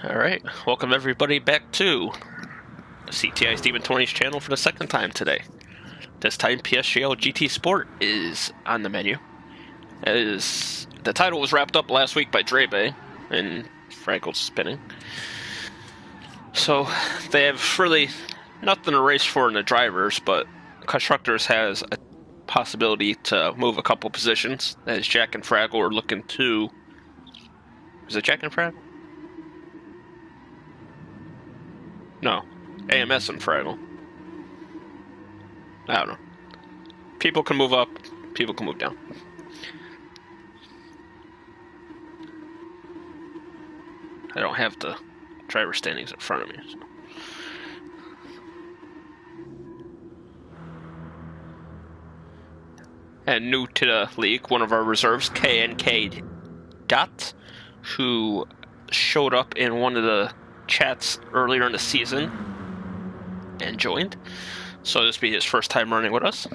Alright, welcome everybody back to CTI's Demon 20's channel for the second time today. This time PSGL GT Sport is on the menu. The title was wrapped up last week by Drebe and Frankel's spinning. So they have really nothing to race for in the drivers, but Constructors has a possibility to move a couple positions, as Jack and Fraggle are looking to... Is it Jack and Fraggle? No. AMS and Fraggle. I don't know. People can move up, people can move down. I don't have the driver standings in front of me. So. And new to the league, one of our reserves, KNK Dot, who showed up in one of the chats earlier in the season and joined. So this will be his first time running with us.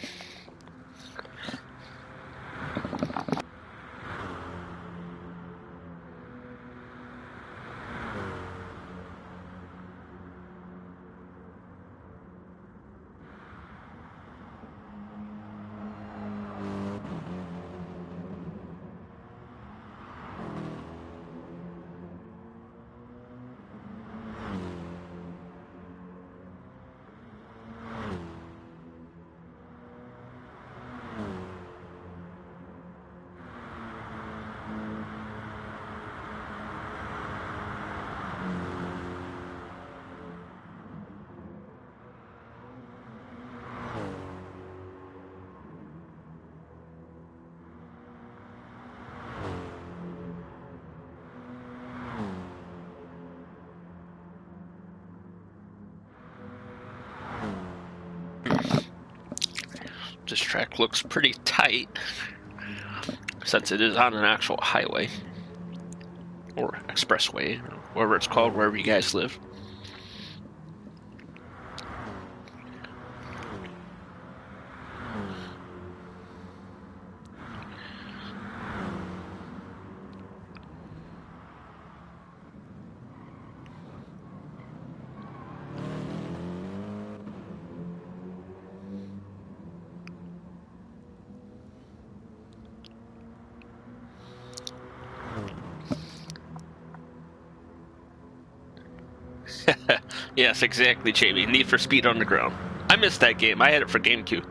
This track looks pretty tight, since it is on an actual highway, or expressway, or whatever it's called, wherever you guys live. Yes, exactly, Jamie. Need for Speed Underground. I missed that game. I had it for GameCube.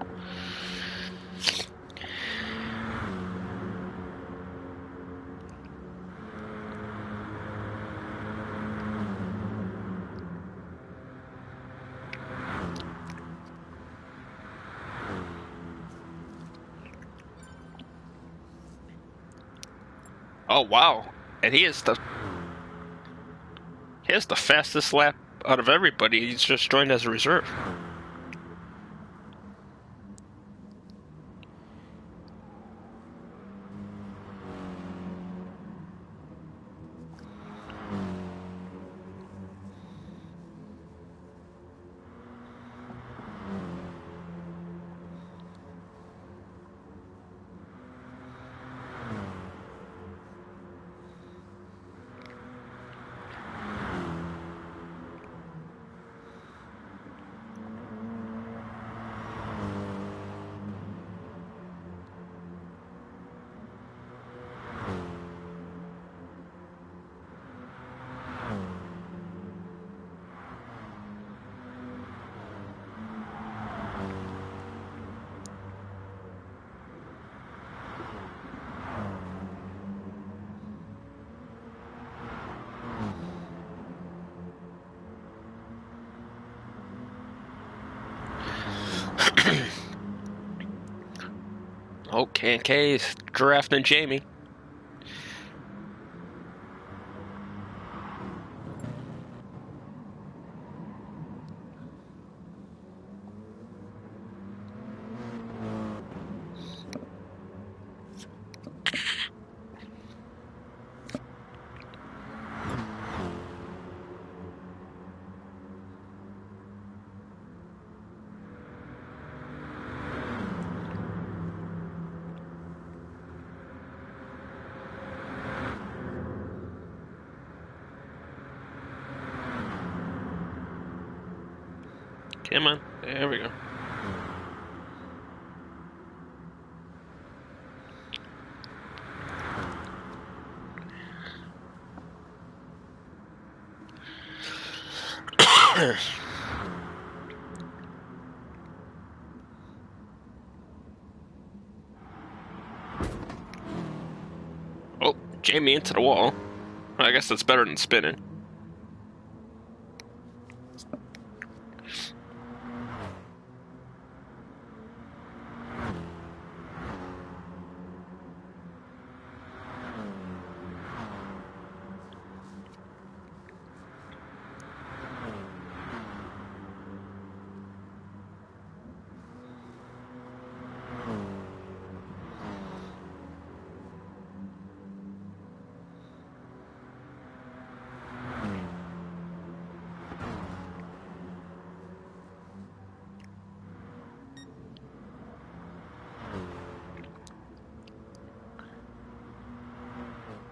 Oh wow! And he has the fastest lap out of everybody. He's just joined as a reserve. Oh, KNK's drafting Jamie. Come on. There we go. Oh, Jamie into the wall. I guess that's better than spinning.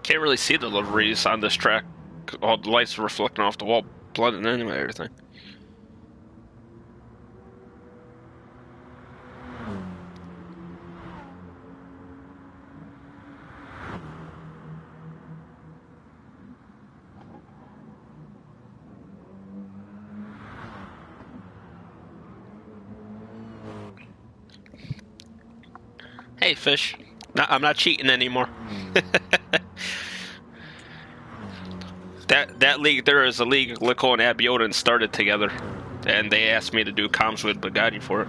Can't really see the liveries on this track. All the lights are reflecting off the wall, blending in and everything. Hey, fish. No, I'm not cheating anymore. That league, there is a league Lico and Abiotin started together, and they asked me to do comms with Bugatti for it.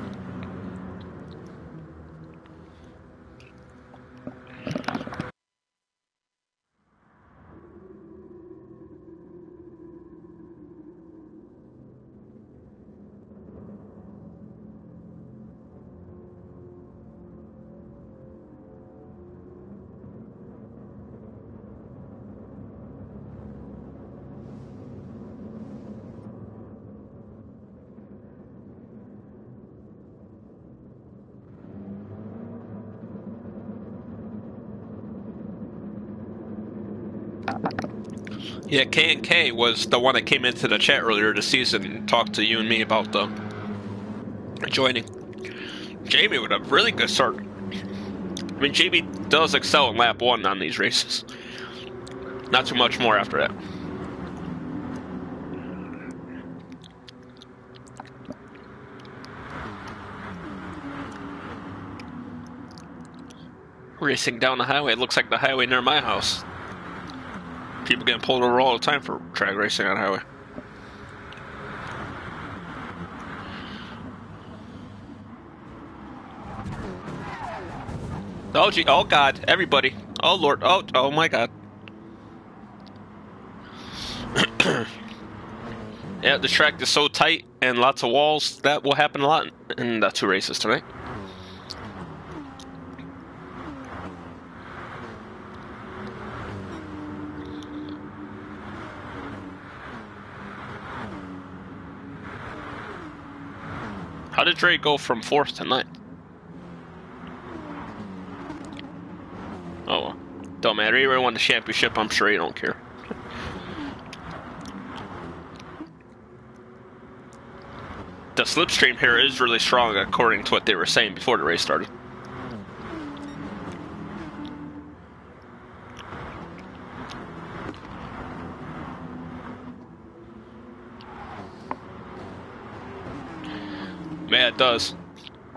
Yeah, K&K was the one that came into the chat earlier this season and talked to you and me about the joining. Jamie with a really good start. I mean, Jamie does excel in lap 1 on these races. Not too much more after that. Racing down the highway, it looks like the highway near my house. People getting pulled over all the time for drag racing on the highway. Oh gee, oh god, everybody. Oh lord, oh my god. Yeah, the track is so tight and lots of walls, that will happen a lot in the 2 races tonight. How did Dre go from 4th to 9th? Oh well. Don't matter, he already won the championship, I'm sure he don't care. The slipstream here is really strong according to what they were saying before the race started. Yeah, it does.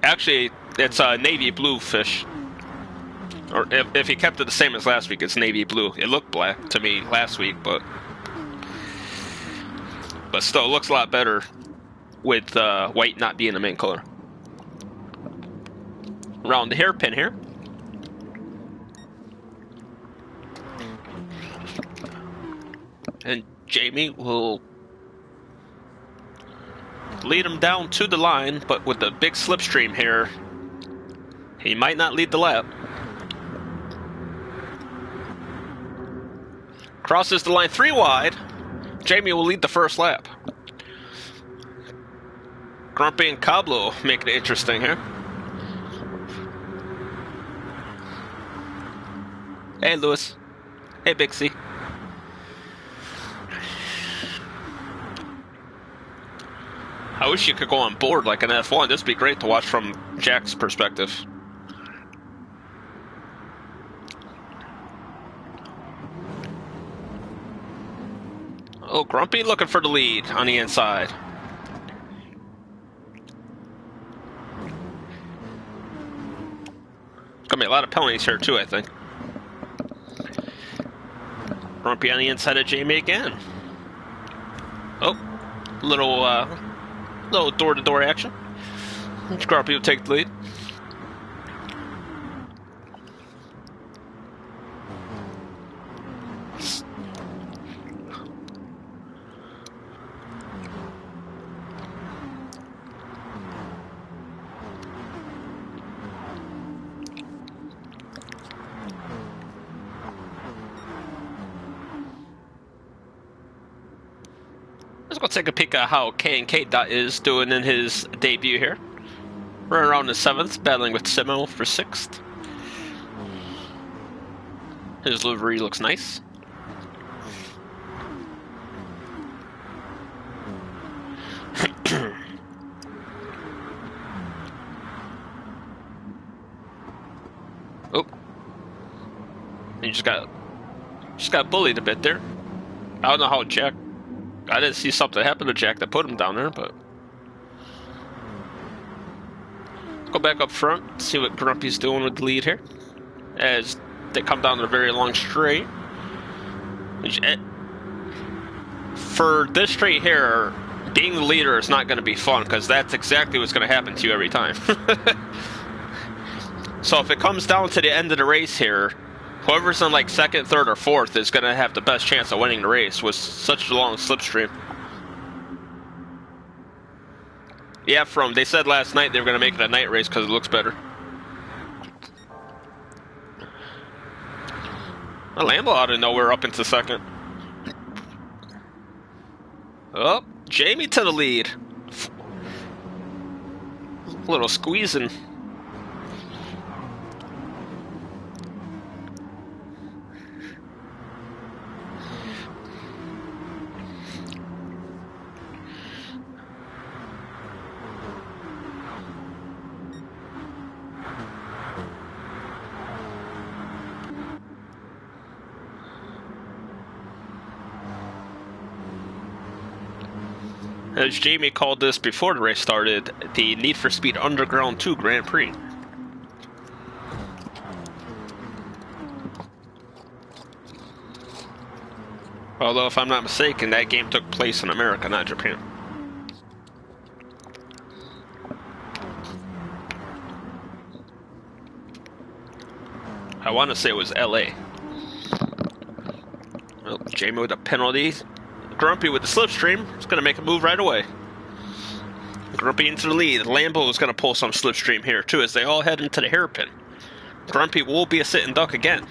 Actually, it's a navy blue fish. Or if he kept it the same as last week, it's navy blue. It looked black to me last week, but still, it looks a lot better with white not being the main color. Around the hairpin here. And Jamie will lead him down to the line, but with the big slipstream here, he might not lead the lap. Crosses the line 3 wide. Jamie will lead the first lap. Grumpy and Cablo making it interesting here. Hey, Lewis. Hey, Big C. I wish you could go on board like an F1. This would be great to watch from Jack's perspective. Oh, Grumpy looking for the lead on the inside. Gonna be a lot of penalties here too, I think. Grumpy on the inside of Jamie again. Oh, little door-to-door action. Grumpy will take the lead. Let's go take a peek at how K&K is doing in his debut here. Running around the 7th, battling with Simo for 6th. His livery looks nice. Oh. He just got bullied a bit there. I don't know how Jack... I didn't see something happen to Jack that put him down there, but... Let's go back up front, see what Grumpy's doing with the lead here. As they come down a very long straight. For this straight here, being the leader is not going to be fun, because that's exactly what's going to happen to you every time. So if it comes down to the end of the race here, whoever's in like 2nd, 3rd, or 4th is going to have the best chance of winning the race with such a long slipstream. Yeah, they said last night they were going to make it a night race because it looks better. Well, Lambo out of nowhere up into 2nd. Oh, Jamie to the lead. A little squeezing. As Jamie called this before the race started, the Need for Speed Underground 2 Grand Prix. Although, if I'm not mistaken, that game took place in America, not Japan. I want to say it was LA. Well, Jamie with a penalty. Grumpy with the slipstream. It's going to make a move right away. Grumpy into the lead. Lambo is going to pull some slipstream here, too, as they all head into the hairpin. Grumpy will be a sitting duck again.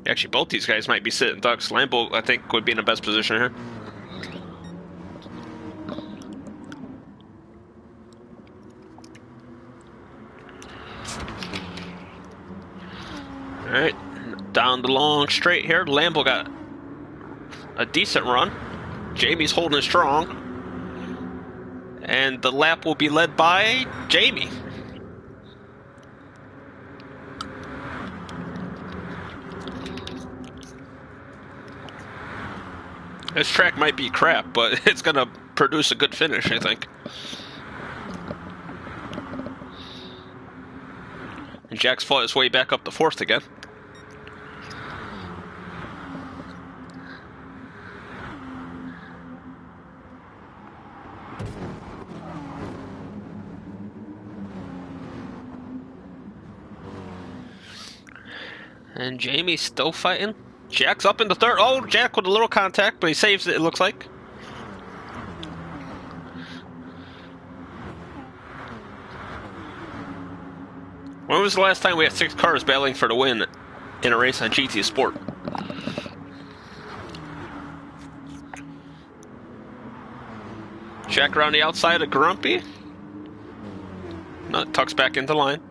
Actually, both these guys might be sitting ducks. Lambo, I think, would be in the best position here. Alright. Down the long straight here. Lambo got a decent run. Jamie's holding strong. And the lap will be led by Jamie. This track might be crap, but it's going to produce a good finish, I think. And Jack's fought his way back up to 4th again. And Jamie's still fighting. Jack's up in the 3rd. Oh, Jack with a little contact, but he saves it, it looks like. When was the last time we had 6 cars battling for the win in a race on GT Sport? Jack around the outside of Grumpy. No, tucks back into line.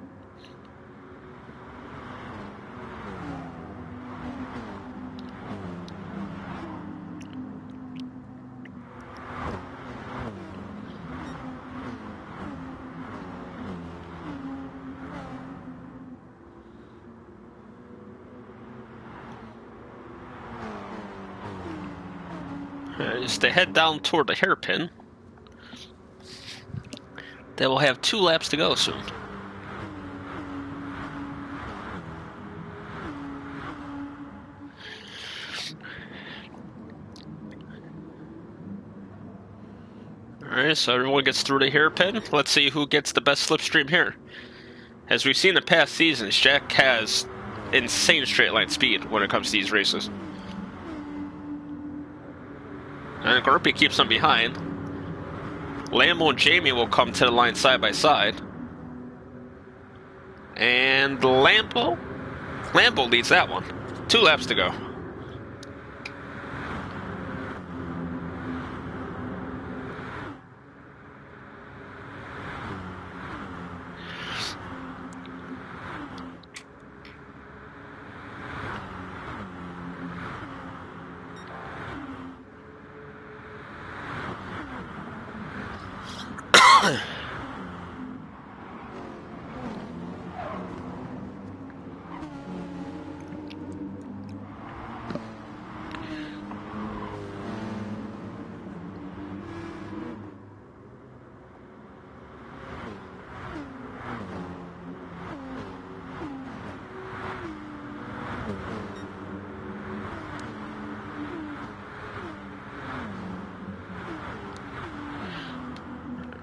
As they head down toward the hairpin, they will have 2 laps to go soon. Alright, so everyone gets through the hairpin. Let's see who gets the best slipstream here. As we've seen in past seasons, Jack has insane straight line speed when it comes to these races. And Grumpy keeps them behind. Lambo and Jamie will come to the line side by side. And Lambo leads that one. 2 laps to go.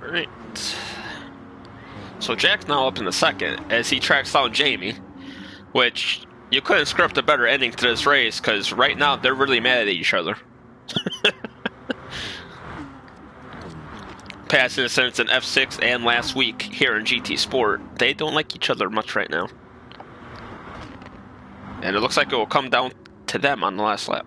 Alright. So Jack's now up in the second as he tracks down Jamie, which you couldn't script a better ending to this race because right now they're really mad at each other. Past incidents in F6 and last week here in GT Sport, they don't like each other much right now. And it looks like it will come down to them on the last lap.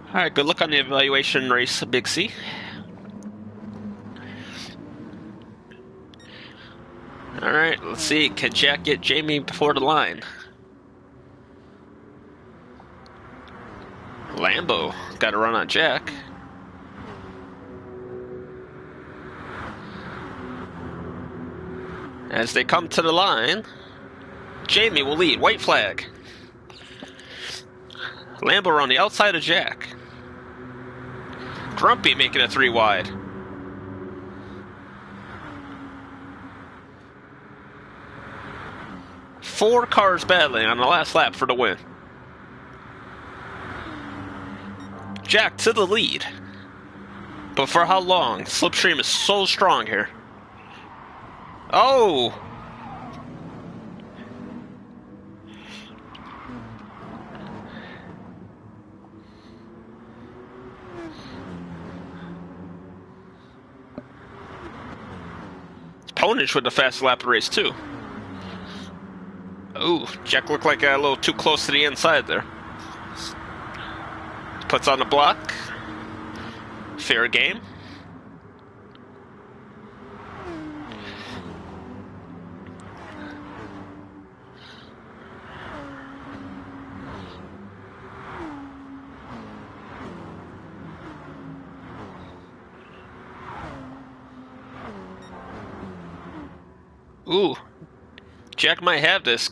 Alright, good luck on the evaluation race, Big C. Alright, let's see. Can Jack get Jamie before the line? Lambo got to run on Jack. As they come to the line, Jamie will lead. White flag. Lambo on the outside of Jack. Grumpy making it 3 wide. Four cars battling on the last lap for the win. Jack to the lead. But for how long? Slipstream is so strong here. Oh! Ponage with the fast lap race too. Ooh, Jack looked like a little too close to the inside there. Puts on the block. Fair game. Ooh, Jack might have this.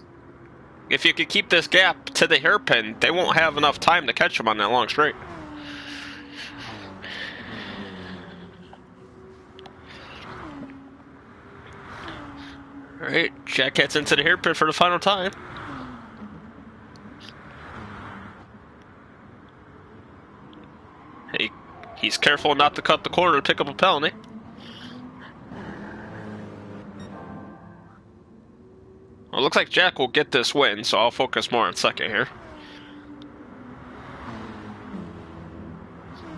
If you could keep this gap to the hairpin, they won't have enough time to catch him on that long straight. Alright, Jack gets into the hairpin for the final time. He's careful not to cut the corner to pick up a penalty. Well, it looks like Jack will get this win, so I'll focus more on second here.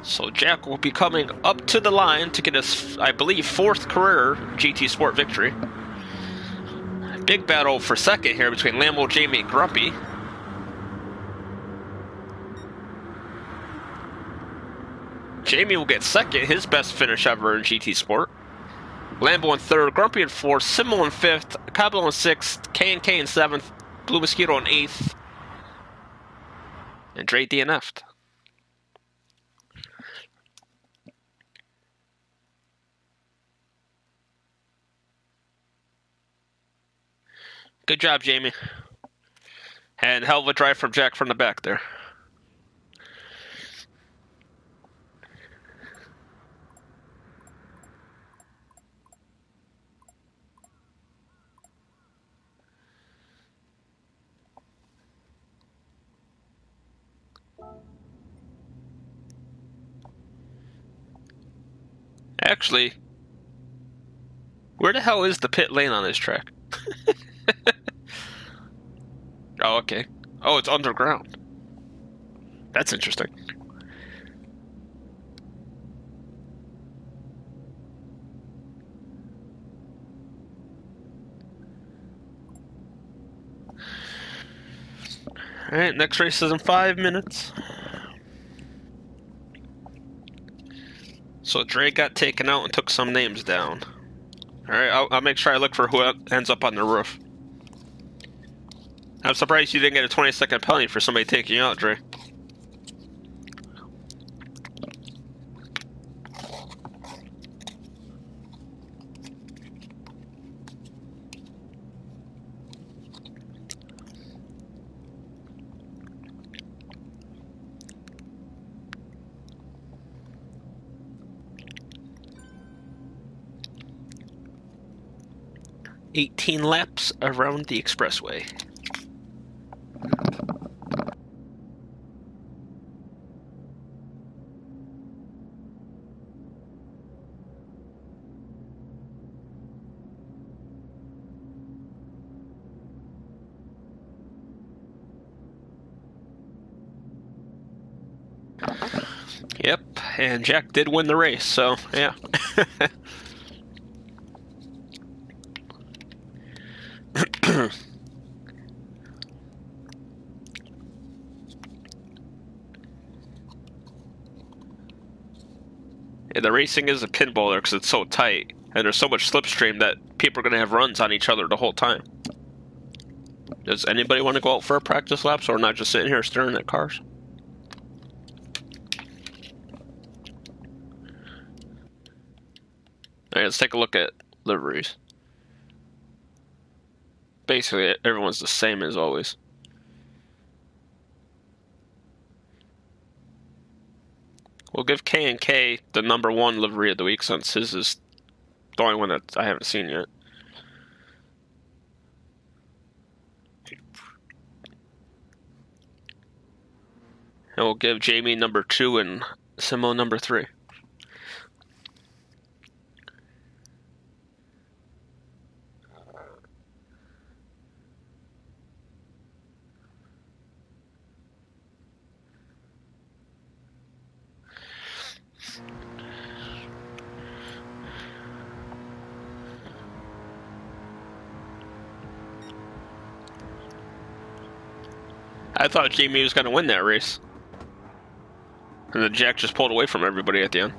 So Jack will be coming up to the line to get his, I believe, 4th career GT Sport victory. Big battle for second here between Lambo, Jamie, and Grumpy. Jamie will get second, his best finish ever in GT Sport. Lambo in 3rd, Grumpy in 4th, Simmel in 5th, Cablo in 6th, K&K in 7th, Blue Mosquito in 8th. And Dre DNF'd. Good job, Jamie. And hell of a drive from Jack from the back there. Actually, where the hell is the pit lane on this track? Oh, okay. Oh, it's underground. That's interesting. Alright, next race is in 5 minutes. So Dre got taken out and took some names down. Alright, I'll make sure I look for who ends up on the roof. I'm surprised you didn't get a 20-second penalty for somebody taking you out, Dre. "18 laps around the Expressway." Yep, and Jack did win the race, so yeah. And the racing is a pinball there because it's so tight, and there's so much slipstream that people are going to have runs on each other the whole time. Does anybody want to go out for a practice lap so we're not just sitting here staring at cars? Alright, let's take a look at liveries. Basically, everyone's the same as always. We'll give K&K the #1 livery of the week since his is the only one that I haven't seen yet. And we'll give Jamie #2 and Simo #3. I thought Jamie was going to win that race. And then Jack just pulled away from everybody at the end.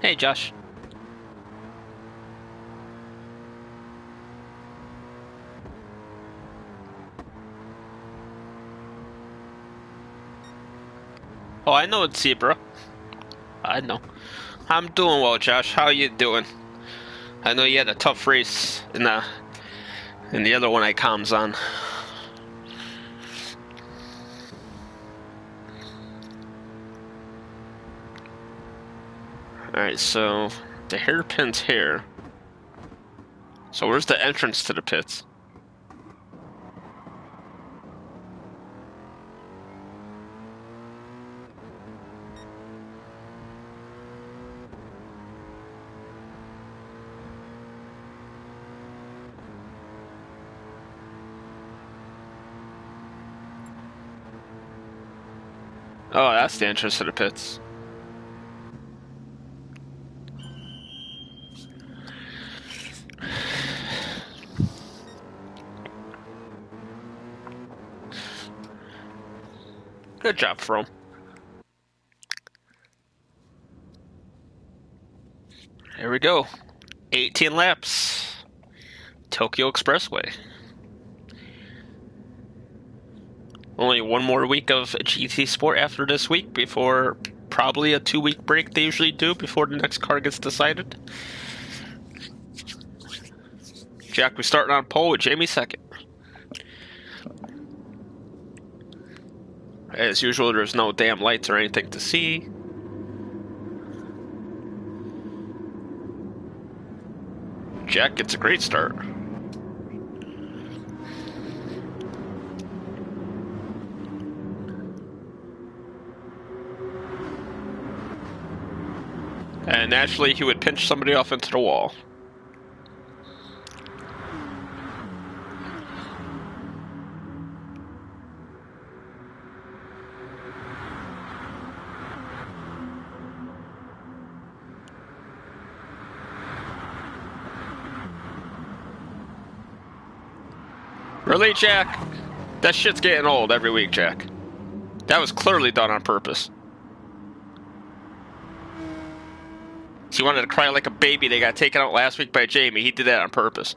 Hey, Josh. Oh, I know it's Zebra. I know. I'm doing well, Josh. How you doing? I know you had a tough race in the other one I comms on. Alright, so the hairpin's here. So where's the entrance to the pits? Oh, that's the entrance to the pits. Good job, From. Here we go. 18 laps. Tokyo Expressway. Only one more week of GT Sport after this week before probably a 2-week break they usually do before the next car gets decided. Jack, we starting on pole with Jamie second. As usual, there's no damn lights or anything to see. Jack gets a great start. And naturally, he would pinch somebody off into the wall. Really, Jack? That shit's getting old every week, Jack. That was clearly done on purpose. He wanted to cry like a baby. They got taken out last week by Jamie. He did that on purpose.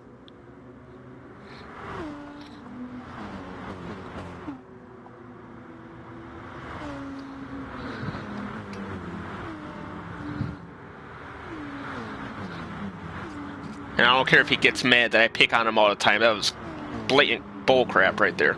And I don't care if he gets mad that I pick on him all the time. That was blatant bullcrap right there.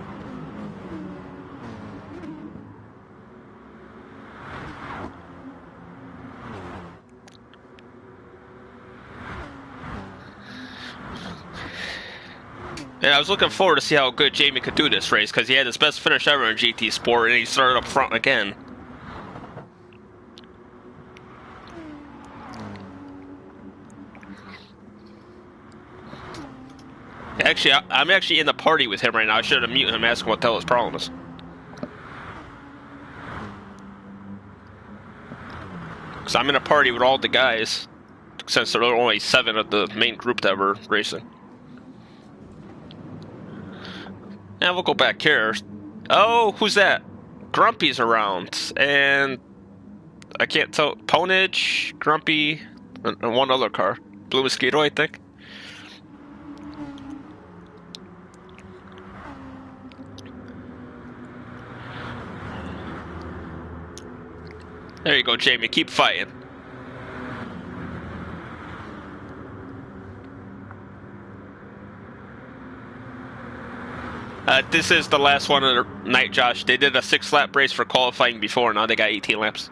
And I was looking forward to see how good Jamie could do this race because he had his best finish ever in GT Sport and he started up front again. Actually, I'm actually in the party with him right now. I should have muted him and asked him what the hell his problem is. Because I'm in a party with all the guys, since there are only 7 of the main group that were racing. And we'll go back here. Oh, who's that? Grumpy's around. And I can't tell. Ponage, Grumpy, and one other car. Blue Mosquito, I think. There you go, Jamie. Keep fighting. This is the last one of the night, Josh. They did a 6-lap race for qualifying before. Now they got 18 laps.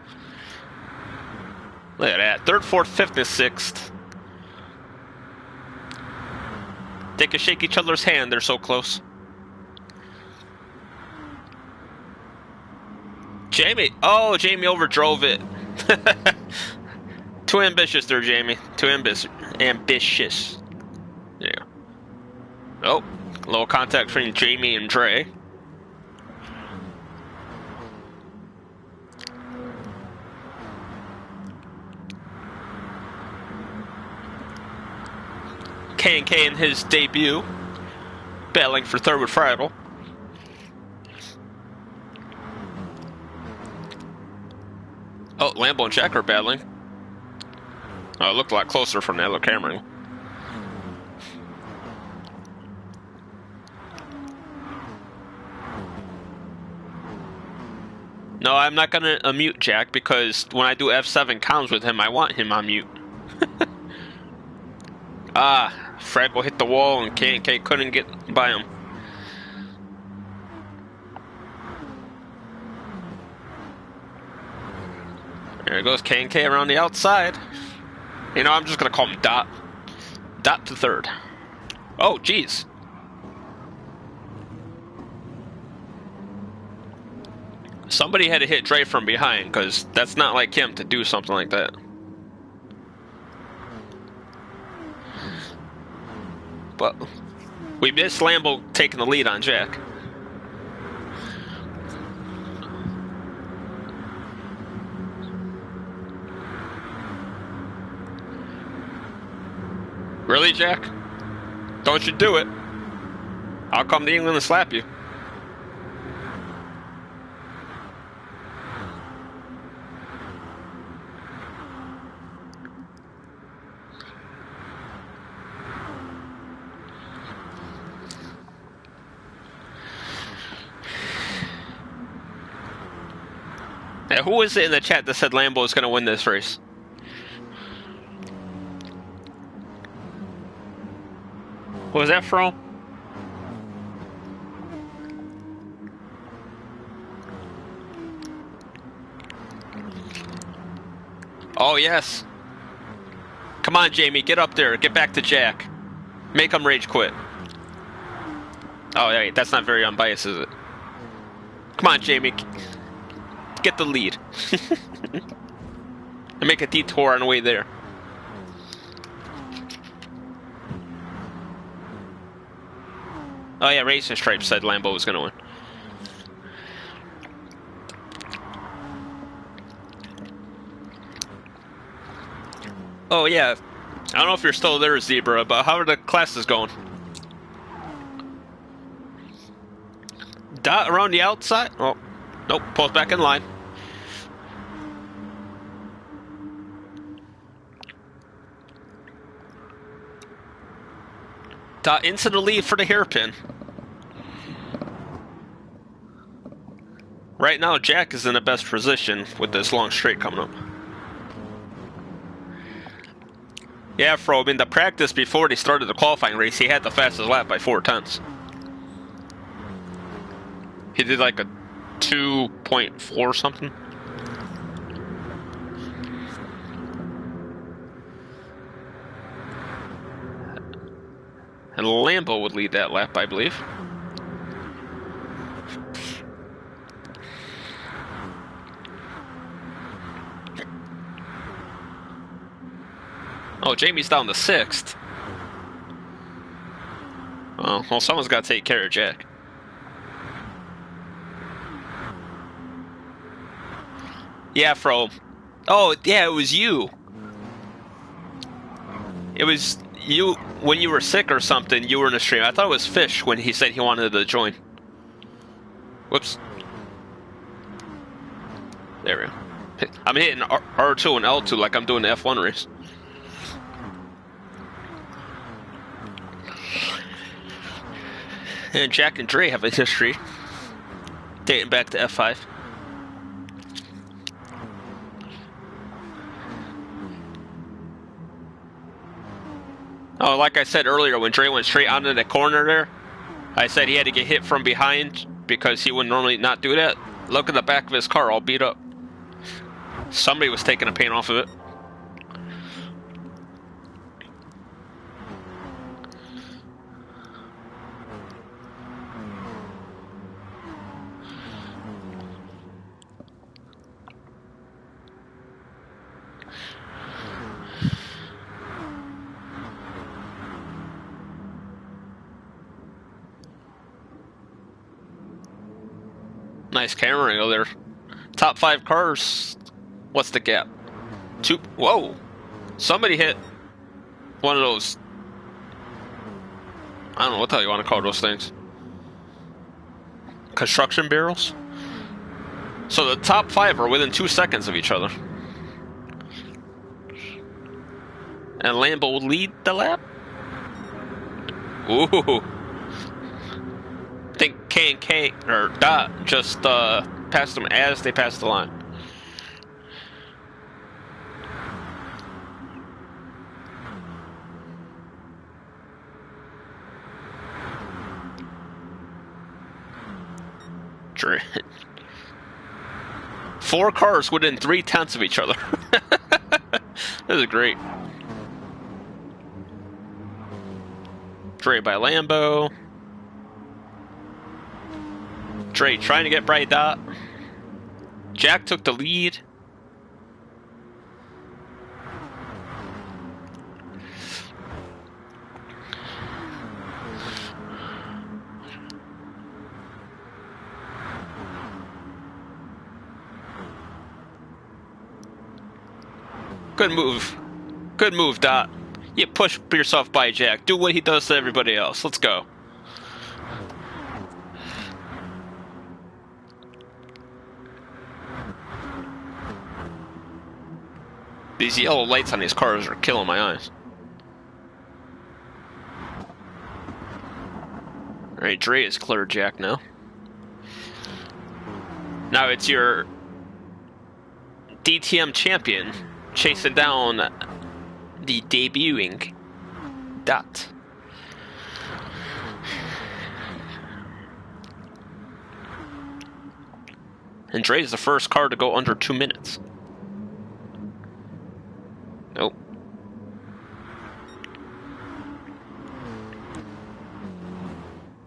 Look at that. 3rd, 4th, 5th, and 6th. They can shake each other's hand. They're so close. Jamie. Oh, Jamie overdrove it. Too ambitious there, Jamie. Too ambitious. Yeah. Oh. A little contact between Jamie and Dre. K&K in his debut. Battling for 3rd with Friedel. Oh, Lambo and Jack are battling. Oh, it looked a lot closer from the other camera. No, I'm not going to unmute Jack because when I do F7 comms with him, I want him on mute. Fraggle hit the wall and K&K couldn't get by him. There goes K&K around the outside. You know, I'm just going to call him Dot. Dot to 3rd. Oh, jeez. Somebody had to hit Dre from behind, because that's not like him to do something like that. But we missed Lambo taking the lead on Jack. Really, Jack? Don't you do it. I'll come to England and slap you. Now, who was it in the chat that said Lambo is going to win this race? What was that from? Oh, yes. Come on, Jamie, get up there. Get back to Jack. Make him rage quit. Oh, wait, that's not very unbiased, is it? Come on, Jamie. Get the lead. And make a detour on the way there. Oh yeah, Racing Stripes said Lambo was going to win. Oh yeah, I don't know if you're still there, Zebra, but how are the classes going? Dot around the outside? Oh, nope, pulls back in line. Dot into the lead for the hairpin. Right now, Jack is in the best position with this long straight coming up. Yeah, Fro, in the practice before they started the qualifying race, he had the fastest lap by 4/10. He did like a 2.4 something. And Lambo would lead that lap, I believe. Oh, Jamie's down to 6th. Oh, well, someone's got to take care of Jack. Yeah, Fro. Oh, yeah, it was you. It was you when you were sick or something. You were in a stream. I thought it was Fish when he said he wanted to join. Whoops. There we go. I'm hitting R2 and L2 like I'm doing the F1 race. And Jack and Dre have a history dating back to F5. Oh, like I said earlier, when Dre went straight onto the corner there, I said he had to get hit from behind because he would normally not do that. Look at the back of his car, all beat up. Somebody was taking the paint off of it. Nice camera angle there. Top 5 cars. What's the gap? 2. Whoa. Somebody hit one of those. I don't know what the hell you want to call those things. Construction barrels? So the top 5 are within 2 seconds of each other. And Lambo will lead the lap? Ooh. I think K and K, or Dot, just passed them as they passed the line. Dre. 4 cars within 3/10 of each other. This is great. Dre by Lambo. Dre trying to get Bright Dot. Jack took the lead. Good move. Good move, Dot. You push yourself by Jack. Do what he does to everybody else. Let's go. These yellow lights on these cars are killing my eyes. Alright, Dre is clear Jack now. Now it's your DTM champion chasing down the debuting Dot. And Dre is the first car to go under 2 minutes. Nope.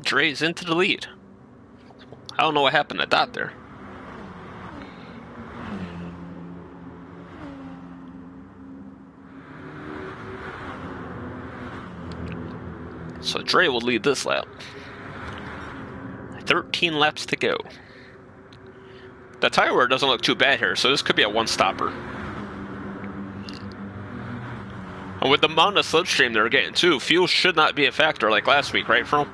Dre's into the lead. I don't know what happened to Dot there. So Dre will lead this lap. 13 laps to go. The tire wear doesn't look too bad here, so this could be a one-stopper. And with the amount of slipstream they're getting too, fuel should not be a factor like last week, right, Fro?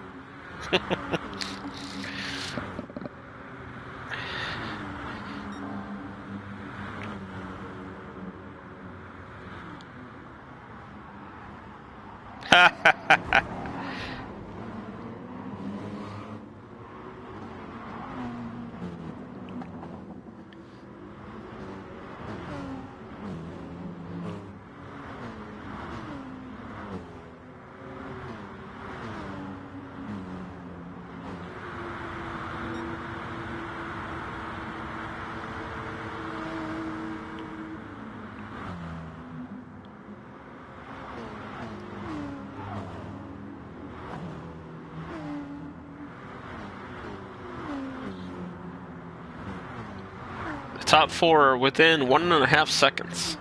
Top four are within 1.5 seconds.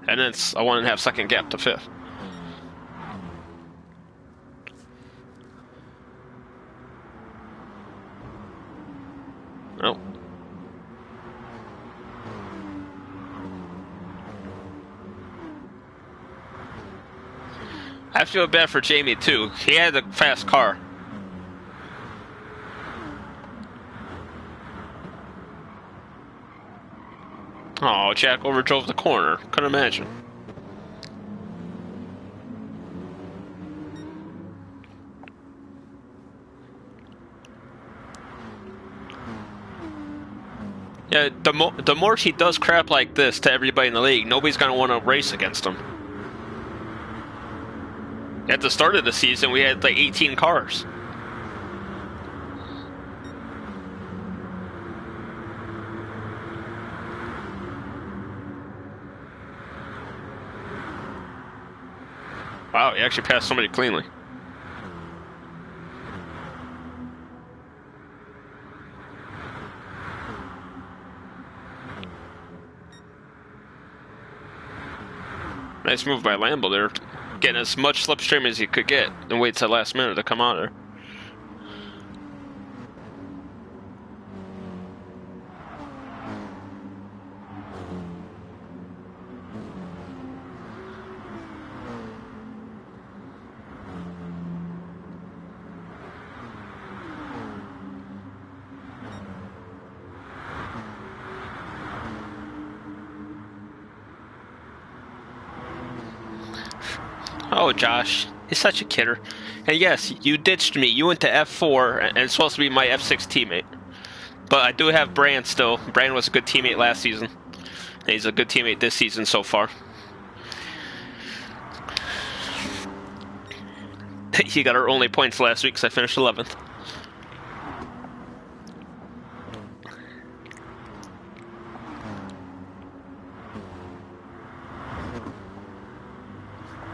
And it's a 1.5 second gap to fifth. Nope. I feel bad for Jamie too. He had a fast car. Oh, Jack overdrove the corner. Couldn't imagine. Yeah, the more he does crap like this to everybody in the league, nobody's going to want to race against him. At the start of the season, we had like 18 cars. Wow, he actually passed somebody cleanly. Nice move by Lambo there. Getting as much slipstream as he could get and wait till the last minute to come out there. Oh, Josh, he's such a kidder. And yes, you ditched me. You went to F4 and it's supposed to be my F6 teammate. But I do have Brand still. Brand was a good teammate last season. And he's a good teammate this season so far. He got our only points last week because I finished 11th.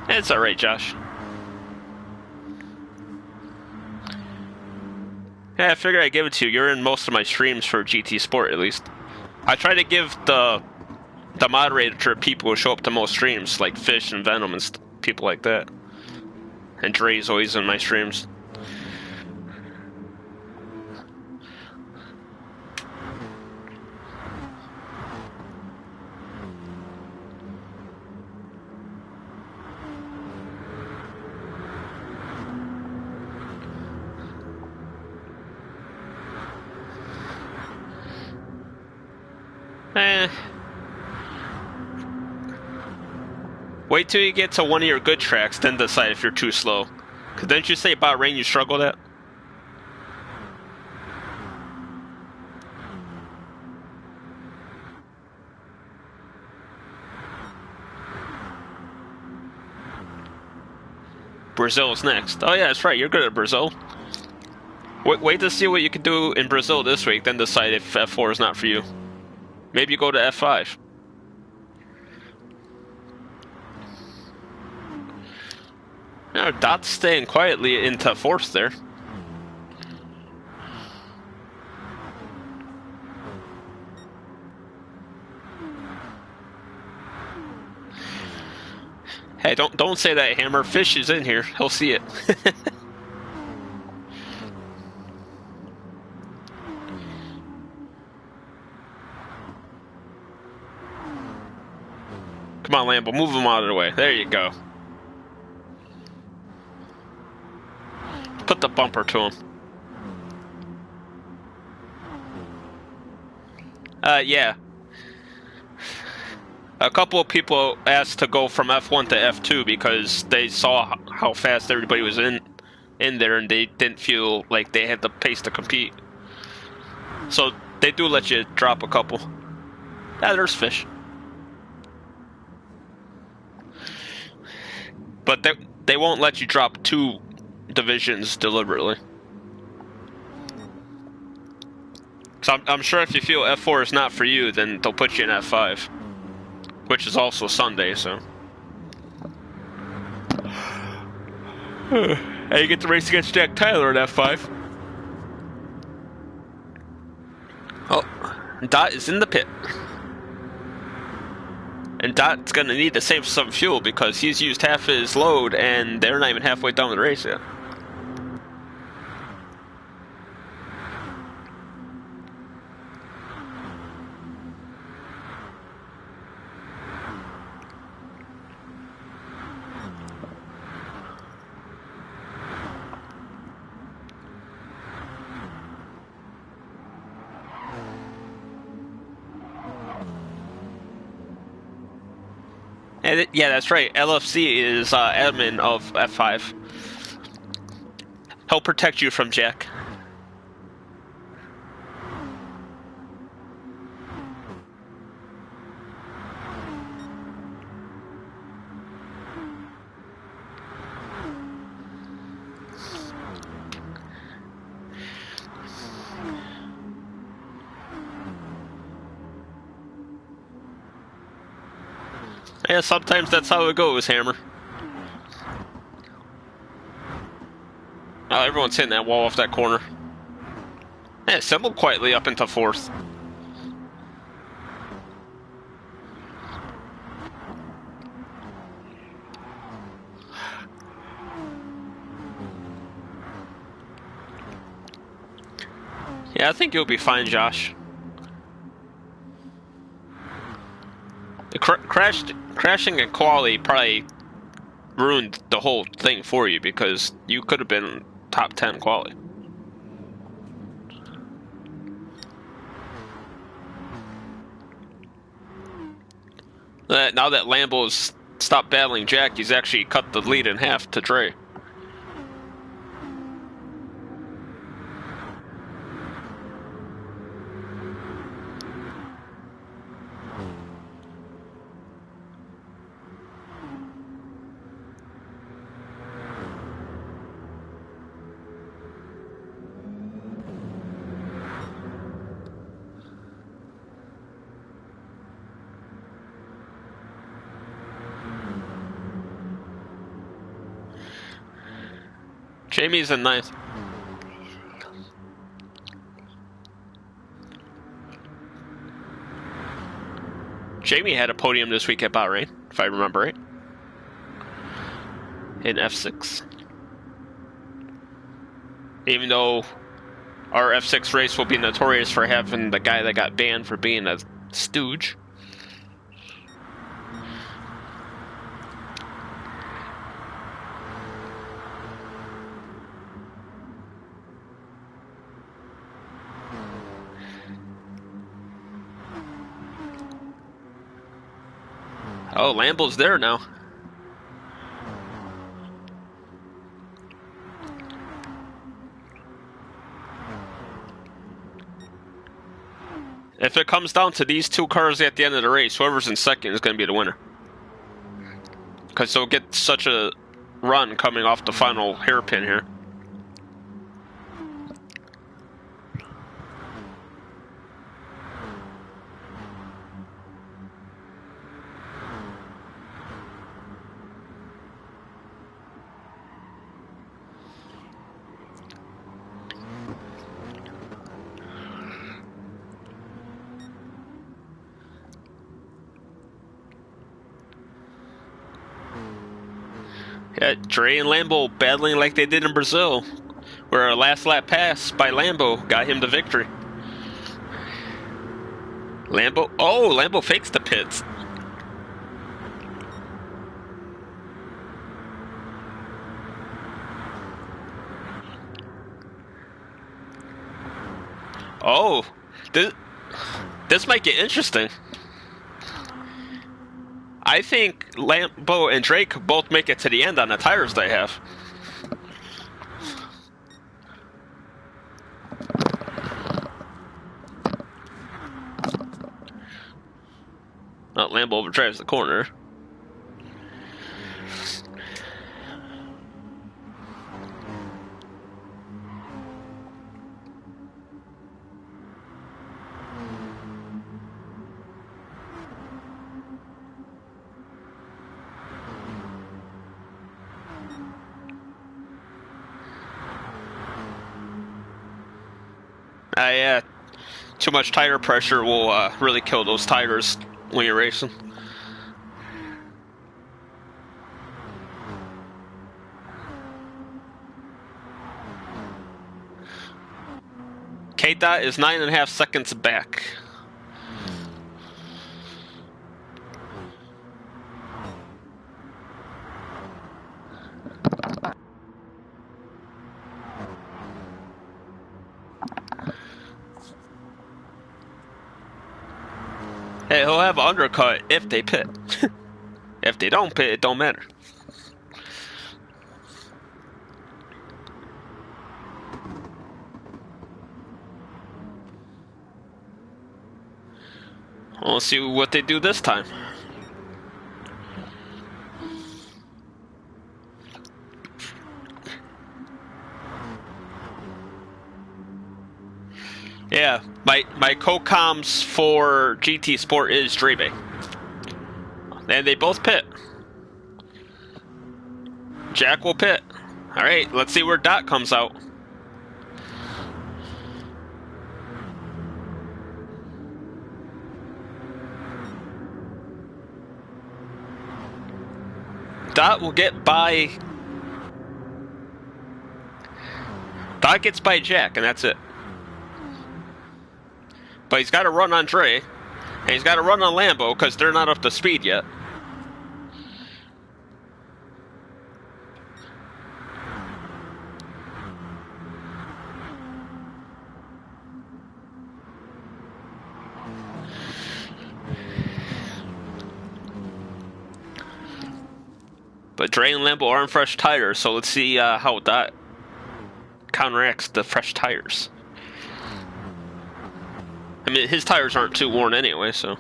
It's alright, Josh. Yeah, I figured I'd give it to you. You're in most of my streams for GT Sport, at least. I try to give the moderator to people who show up to most streams, like Fish and Venom and people like that. And Dre's always in my streams. Eh. Wait till you get to one of your good tracks, then decide if you're too slow. Cause didn't you say about rain you struggled at? Brazil's next. Oh yeah, that's right. You're good at Brazil. Wait to see what you can do in Brazil this week, then decide if F4 is not for you. Maybe you go to F5. Now Dot's staying quietly into fourth there. Hey, don't say that, Hammer. Fish is in here. He'll see it. Come on, Lambo, move him out of the way. There you go. Put the bumper to him. Yeah. A couple of people asked to go from F1 to F2 because they saw how fast everybody was in there, and they didn't feel like they had the pace to compete. So they do let you drop a couple. Ah, there's Fish. But they won't let you drop 2 divisions deliberately. So I'm sure if you feel F4 is not for you, then they'll put you in F5. Which is also Sunday, so. And you get to race against Jack Tyler at F5. Oh, Dot is in the pit. And Dot's going to need to save some fuel because he's used half his load and they're not even halfway done with the race yet. And yeah, that's right. LFC is admin of F5. He'll protect you from Jack. Yeah, sometimes that's how it goes, Hammer. Oh, everyone's hitting that wall off that corner. Yeah, assembled quietly up into fourth. Yeah, I think you'll be fine, Josh. Crashing in quali probably ruined the whole thing for you because you could have been top 10 quali. Now that Lambo's stopped battling Jack, he's actually cut the lead in half to Dre. Jamie's in ninth. Jamie had a podium this week at Bahrain, if I remember right. In F6. Even though our F6 race will be notorious for having the guy that got banned for being a stooge. Oh, Lambo's there now. If it comes down to these two cars at the end of the race, whoever's in second is going to be the winner. Because they'll get such a run coming off the final hairpin here. Yeah, Dre and Lambo battling like they did in Brazil, where a last lap pass by Lambo got him the victory. Lambo fakes the pits. Oh, this might get interesting. I think Lambo and Drake both make it to the end on the tires they have. Oh, Lambo overdrives the corner. Yeah, too much tire pressure will really kill those tires when you're racing. K-Dot is 9.5 seconds back. Hey, he'll have an undercut if they pit. If they don't pit, it don't matter. We'll see what they do this time. Yeah, my co-coms for GT Sport is Drebe. And they both pit. Jack will pit. Alright, let's see where Dot comes out. Dot will get by... Dot gets by Jack, and that's it. But he's got to run on Dre, and he's got to run on Lambo, because they're not up to speed yet. But Dre and Lambo are on fresh tires, so let's see how that counteracts the fresh tires. I mean, his tires aren't too worn anyway, so.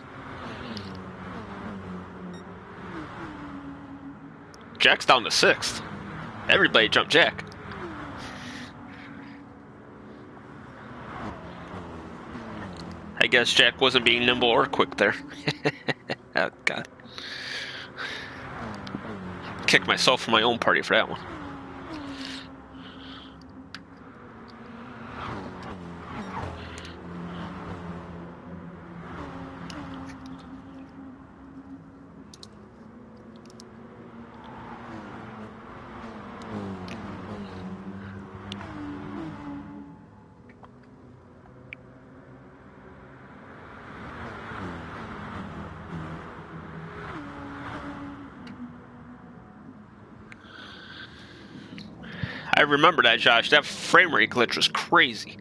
Jack's down to 6th. Everybody jumped Jack. I guess Jack wasn't being nimble or quick there. Oh, God. Kick myself from my own party for that one. I remember that, Josh. That frame rate glitch was crazy.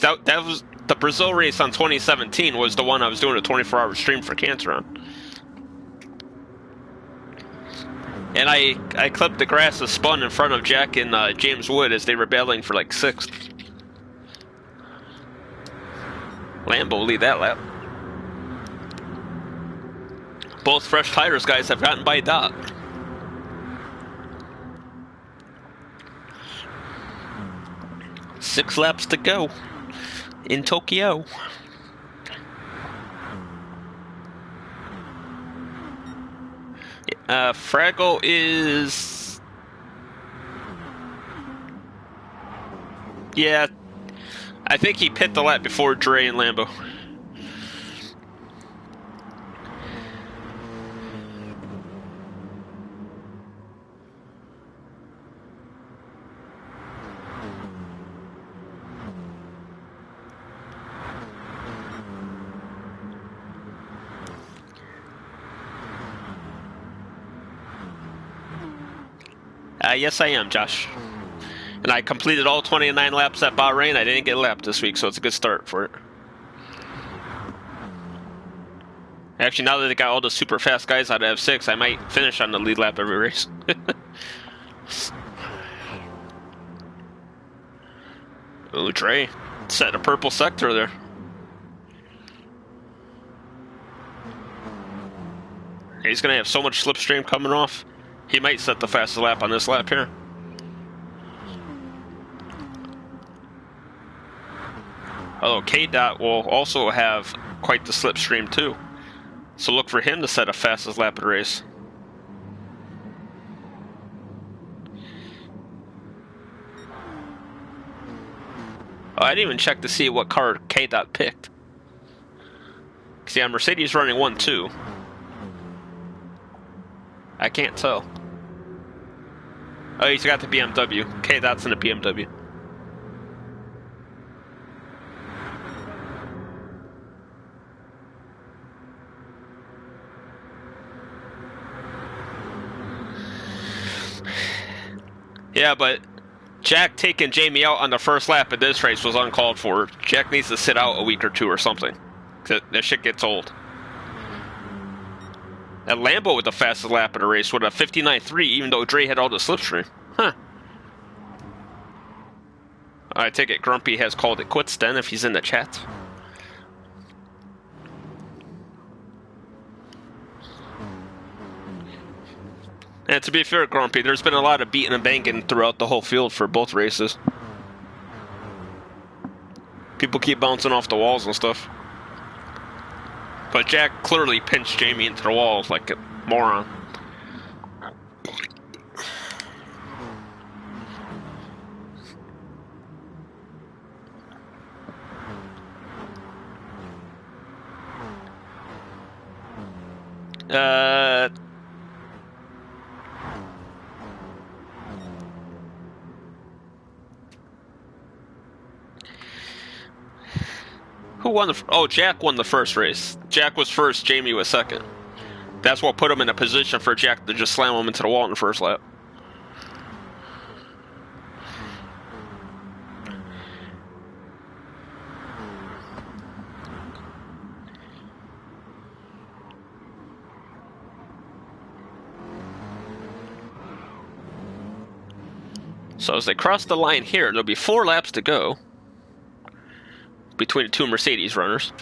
That was The Brazil race on 2017 was the one I was doing a 24-hour stream for Cancer on. And I clipped the grass that spun in front of Jack and James Wood as they were battling for like 6th. Lambo lead that lap. Both fresh tires guys have gotten by Dot. Six laps to go in Tokyo. Fraggle is... Yeah, I think he pit the lap before Dre and Lambo. Yes, I am, Josh. And I completed all 29 laps at Bahrain. I didn't get lapped this week, so it's a good start for it. Actually, now that they got all the super fast guys out of F6, I might finish on the lead lap every race. Ooh, Dre set a purple sector there. He's going to have so much slipstream coming off. He might set the fastest lap on this lap here. Although K-Dot will also have quite the slipstream too. So look for him to set a fastest lap of the race. Oh, I didn't even check to see what car K-Dot picked. See, on Mercedes running 1-2. I can't tell. Oh, he's got the BMW. Okay, that's in the BMW. Yeah, but Jack taking Jamie out on the first lap of this race was uncalled for. Jack needs to sit out a week or two or something. That shit gets old. And Lambo with the fastest lap of the race with a 59.3, even though Dre had all the slipstream. Huh. I take it Grumpy has called it quits then if he's in the chat. And to be fair, Grumpy, there's been a lot of beating and banging throughout the whole field for both races. People keep bouncing off the walls and stuff. But Jack clearly pinched Jamie into the walls like a moron. Who won the... Oh, Jack won the first race. Jack was first, Jamie was second. That's what put him in a position for Jack to just slam him into the wall in the first lap. So as they cross the line here, there'll be 4 laps to go between the 2 Mercedes runners.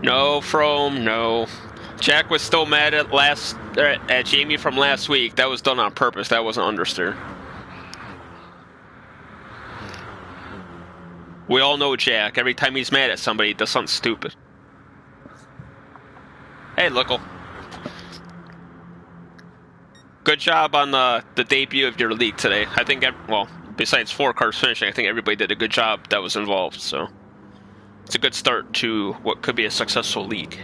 No, Frome, no. Jack was still mad at Jamie from last week. That was done on purpose. That wasn't understeer. We all know Jack. Every time he's mad at somebody, he does something stupid. Hey, Lickle. Good job on the debut of your league today. I think, well, besides 4 cars finishing, I think everybody did a good job that was involved. So it's a good start to what could be a successful league.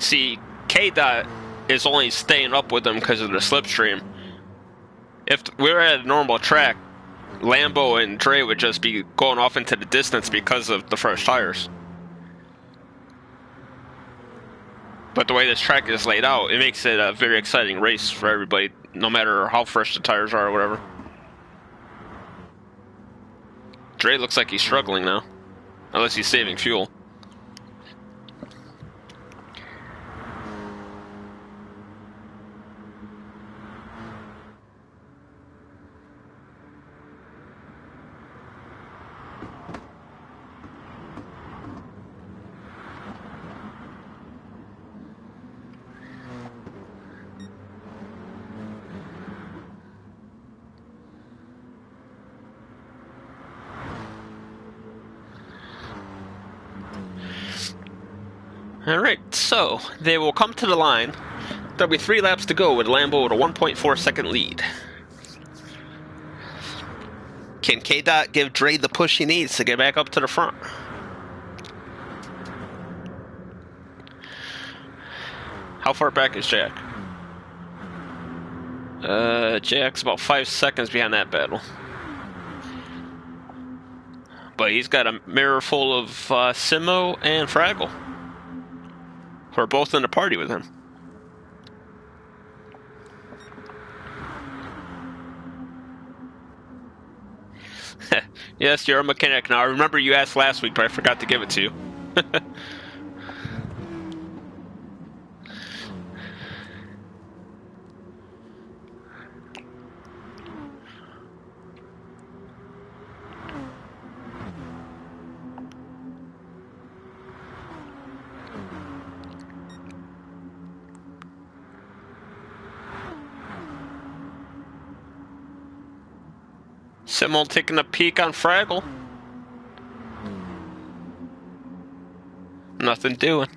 See, K-Dot is only staying up with him because of the slipstream. If we were at a normal track, Lambo and Dre would just be going off into the distance because of the fresh tires. But the way this track is laid out, it makes it a very exciting race for everybody, no matter how fresh the tires are or whatever. Dre looks like he's struggling now, unless he's saving fuel. Alright, so they will come to the line. There'll be 3 laps to go with Lambo with a 1.4 second lead. Can K-Dot give Dre the push he needs to get back up to the front? How far back is Jack? Jack's about 5 seconds behind that battle. But he's got a mirror full of Simo and Fraggle, who are both in the party with him. Yes, you're a mechanic now. I remember you asked last week, but I forgot to give it to you. Simo taking a peek on Fraggle. Nothing doing.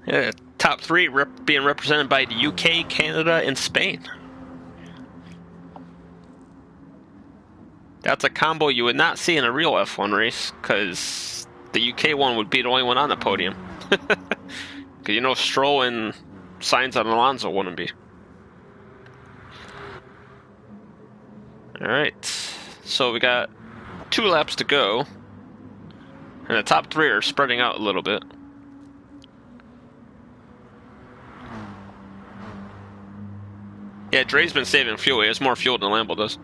Yeah, top 3 being represented by the UK, Canada, and Spain. That's a combo you would not see in a real F1 race, because the UK one would be the only one on the podium. Because you know Stroll and Sainz and Alonso wouldn't be. Alright, so we got 2 laps to go. And the top 3 are spreading out a little bit. Yeah, Dre's been saving fuel. He has more fuel than Lambo does.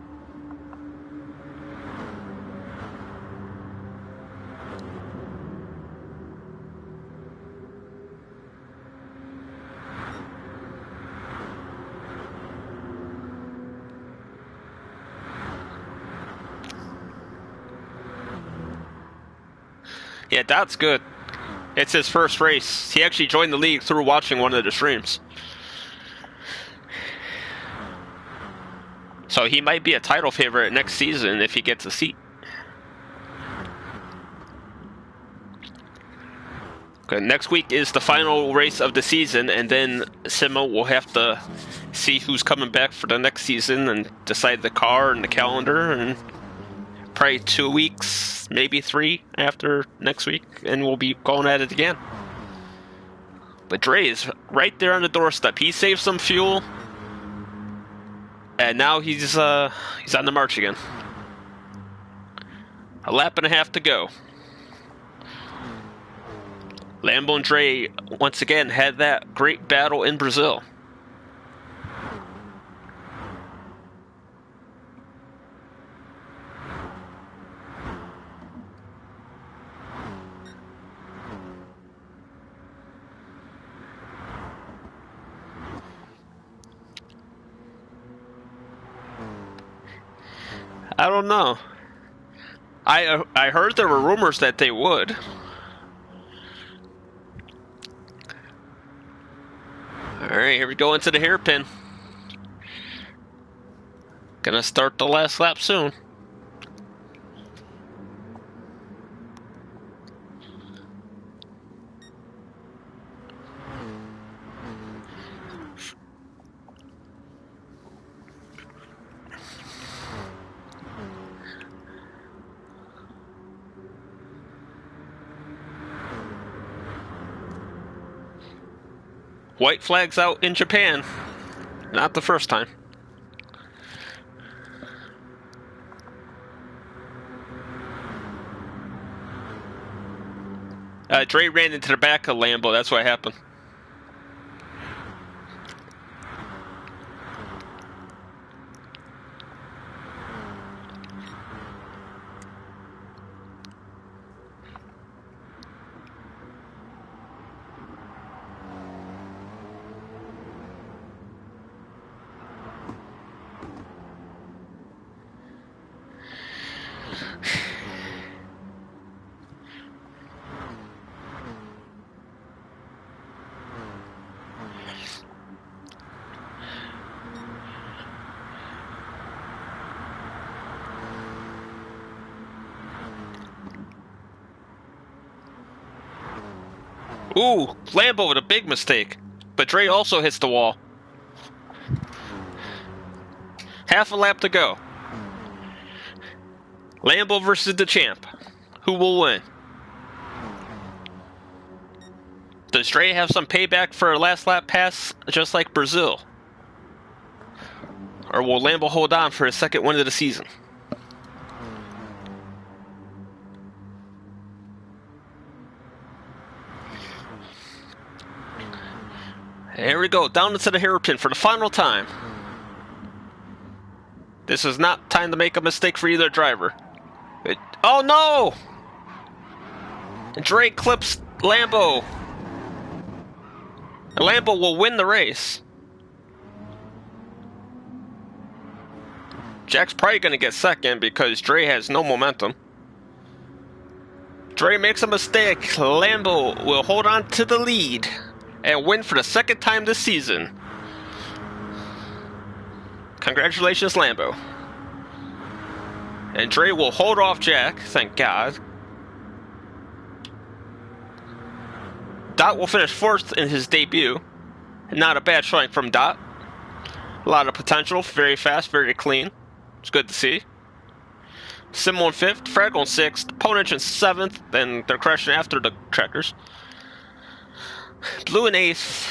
Yeah, Dot's good. It's his first race. He actually joined the league through watching one of the streams. So he might be a title favorite next season if he gets a seat. Okay, next week is the final race of the season, and then Simo will have to see who's coming back for the next season and decide the car and the calendar, and probably 2 weeks, maybe 3 after next week, and we'll be going at it again. But Dre is right there on the doorstep. He saved some fuel, and now he's on the march again. A lap and a half to go. Lambo and Dre once again had that great battle in Brazil. I don't know. I heard there were rumors that they would. Alright, here we go into the hairpin. Gonna start the last lap soon. White flags out in Japan. Not the first time. Dre ran into the back of Lambo. That's what happened. Ooh, Lambo with a big mistake. But Dre also hits the wall. Half a lap to go. Lambo versus the champ. Who will win? Does Dre have some payback for a last lap pass just like Brazil? Or will Lambo hold on for his second win of the season? Here we go, down into the hairpin for the final time. This is not time to make a mistake for either driver. Oh no! Dre clips Lambo. Lambo will win the race. Jack's probably going to get second because Dre has no momentum. Dre makes a mistake. Lambo will hold on to the lead and win for the second time this season. Congratulations, Lambo. And Dre will hold off Jack, thank God. Dot will finish fourth in his debut. Not a bad showing from Dot. A lot of potential, very fast, very clean. It's good to see. Sim on fifth, Frag on sixth, Ponich in seventh, then they're crashing after the checkers. Blue in eighth.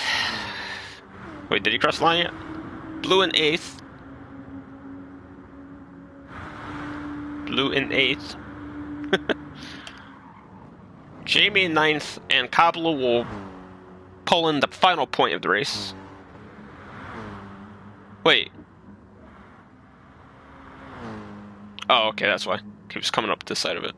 Wait, did he cross the line yet? Blue in eighth. Blue in eighth. Jamie in ninth, and Kablo will pull in the final point of the race. Wait. Oh, okay, that's why. He was coming up this side of it.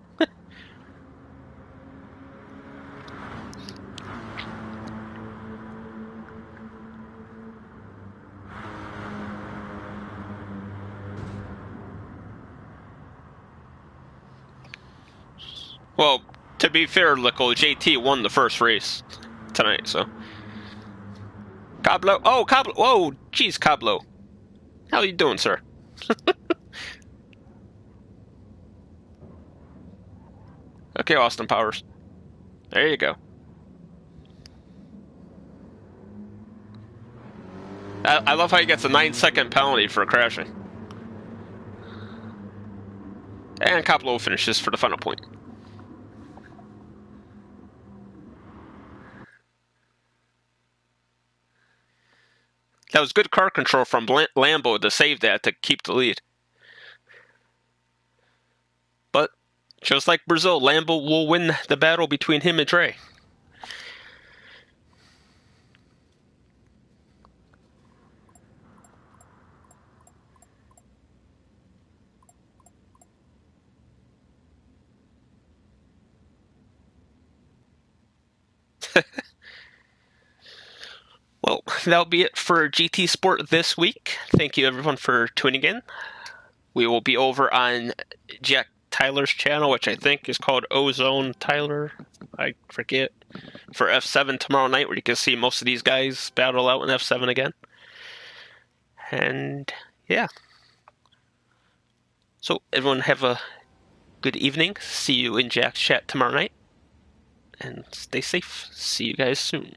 Well, to be fair, Lickle, JT won the first race tonight, so. Kablo. Oh, Kablo. Whoa, jeez, Kablo. How are you doing, sir? Okay, Austin Powers. There you go. I love how he gets a 9-second penalty for crashing. And Kablo finishes for the final point. That was good car control from Lambo to save that, to keep the lead. But, just like Brazil, Lambo will win the battle between him and Dre. Well, that'll be it for GT Sport this week. Thank you everyone for tuning in. We will be over on Jack Tyler's channel, which I think is called Ozone Tyler. I forget. For F7 tomorrow night, where you can see most of these guys battle out in F7 again. And yeah. So everyone have a good evening. See you in Jack's chat tomorrow night. And stay safe. See you guys soon.